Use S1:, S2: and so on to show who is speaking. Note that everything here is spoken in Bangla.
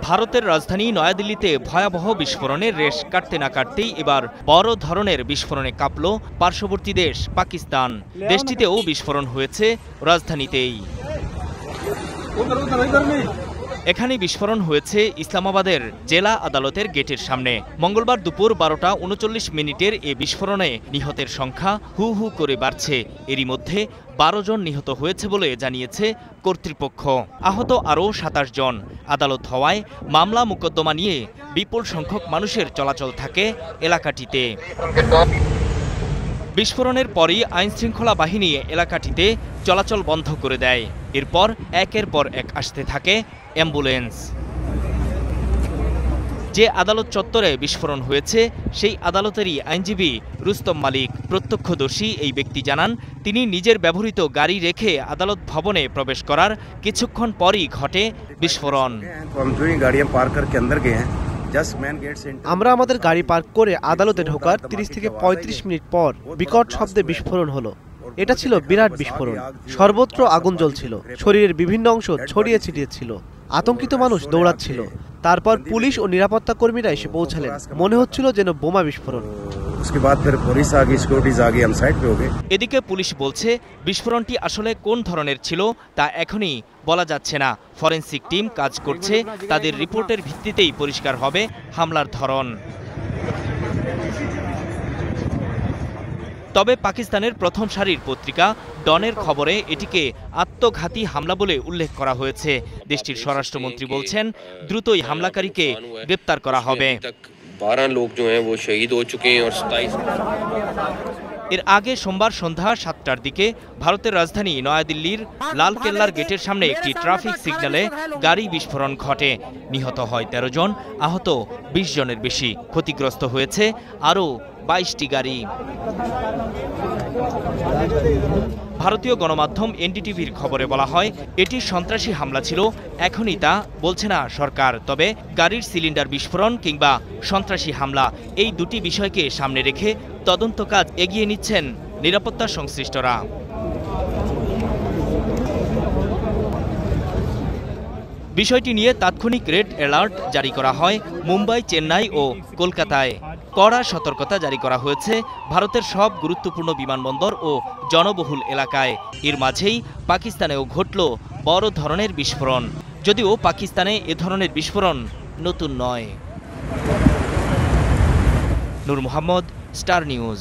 S1: ভারতের রাজধানী নয়াদিল্লিতে ভয়াবহ বিস্ফোরণের রেশ কাটতে না কাটতেই এবার বড় ধরনের বিস্ফোরণে কাঁপল পার্শ্ববর্তী দেশ পাকিস্তান। দেশটিতেও বিস্ফোরণ হয়েছে রাজধানীতেই। এখানে বিস্ফোরণ হয়েছে ইসলামাবাদের জেলা আদালতের গেটের সামনে। মঙ্গলবার দুপুর 12:39 এ বিস্ফোরণে নিহতের সংখ্যা হু হু করে বাড়ছে। এরই মধ্যে 12 জন নিহত হয়েছে বলে জানিয়েছে কর্তৃপক্ষ। আহত আরও 27 জন। আদালত হওয়ায় মামলা মোকদ্দমা নিয়ে বিপুল সংখ্যক মানুষের চলাচল থাকে এলাকাটিতে। বিস্ফোরণের পরই আইনশৃঙ্খলা বাহিনী এলাকাটিতে চলাচল বন্ধ করে দেয়। এরপর একের পর এক আসতে থাকে অ্যাম্বুলেন্স। যে আদালত চত্বরে বিস্ফোরণ হয়েছে সেই আদালতেরই আইনজীবী রুস্তম মালিক প্রত্যক্ষদর্শী এই ব্যক্তি জানান, তিনি নিজের ব্যবহৃত গাড়ি রেখে আদালত ভবনে প্রবেশ করার কিছুক্ষণ পরই ঘটে বিস্ফোরণ।
S2: আমরা আমাদের গাড়ি পার্ক করে আদালতে ঢোকার 30 থেকে 35 মিনিট পর বিকট শব্দে বিস্ফোরণ হলো। এটা ছিল বিরাট বিস্ফোরণ। সর্বত্র আগুন জ্বলছিল, শরীরের বিভিন্ন অংশ ছড়িয়ে ছিটিয়ে ছিল। আতঙ্কিত মানুষ দৌড়াচ্ছিল। তারপর পুলিশ ও নিরাপত্তা কর্মীরা এসে পৌঁছালেন। মনে হচ্ছিল যেন বোমা বিস্ফোরণ।
S1: এদিকে পুলিশ বলছে বিস্ফোরণটি আসলে কোন ধরনের ছিল তা এখনই বলা যাচ্ছে না। ফরেনসিক টিম কাজ করছে, তাদের রিপোর্টের ভিত্তিতেই পরিষ্কার হবে হামলার ধরন। তবে পাকিস্তানের প্রথম সারির পত্রিকা ডনের খবরে এটিকে আত্মঘাতী হামলা বলে উল্লেখ করা হয়েছে। দেশটির স্বরাষ্ট্রমন্ত্রী বলছেন, দ্রুতই হামলাকারীকে গ্রেপ্তার করা হবে।
S3: 12 लोग जो हैं वो शहीद हो चुके हैं और 27।
S1: এর আগে সোমবার সন্ধ্যা 7টার দিকে ভারতের রাজধানী নয়াদিল্লির লালকেল্লার গেটের সামনে একটি ট্রাফিক সিগন্যালে গাড়ি বিস্ফোরণ ঘটে। নিহত হয় 13 জন, আহত 20 জনের বেশি। ক্ষতিগ্রস্ত হয়েছে আরও 22টি গাড়ি। ভারতীয় গণমাধ্যম এনডিটিভির খবরে বলা হয়, এটি সন্ত্রাসী হামলা ছিল, এখনই তা বলছে না সরকার। তবে গাড়ির সিলিন্ডার বিস্ফোরণ কিংবা সন্ত্রাসী হামলা, এই দুটি বিষয়কে সামনে রেখে তদন্ত কাজ এগিয়ে নিচ্ছেন নিরাপত্তা সংশ্লিষ্টরা। বিষয়টি নিয়ে তাৎক্ষণিক রেড অ্যালার্ট জারি করা হয় মুম্বাই, চেন্নাই ও কলকাতায়। কড়া সতর্কতা জারি করা হয়েছে ভারতের সব গুরুত্বপূর্ণ বিমানবন্দর ও জনবহুল এলাকায়। এর মাঝেই পাকিস্তানেও ঘটল বড় ধরনের বিস্ফোরণ। যদিও পাকিস্তানে এ ধরনের বিস্ফোরণ নতুন নয়। নূর মোহাম্মদ, স্টার নিউজ।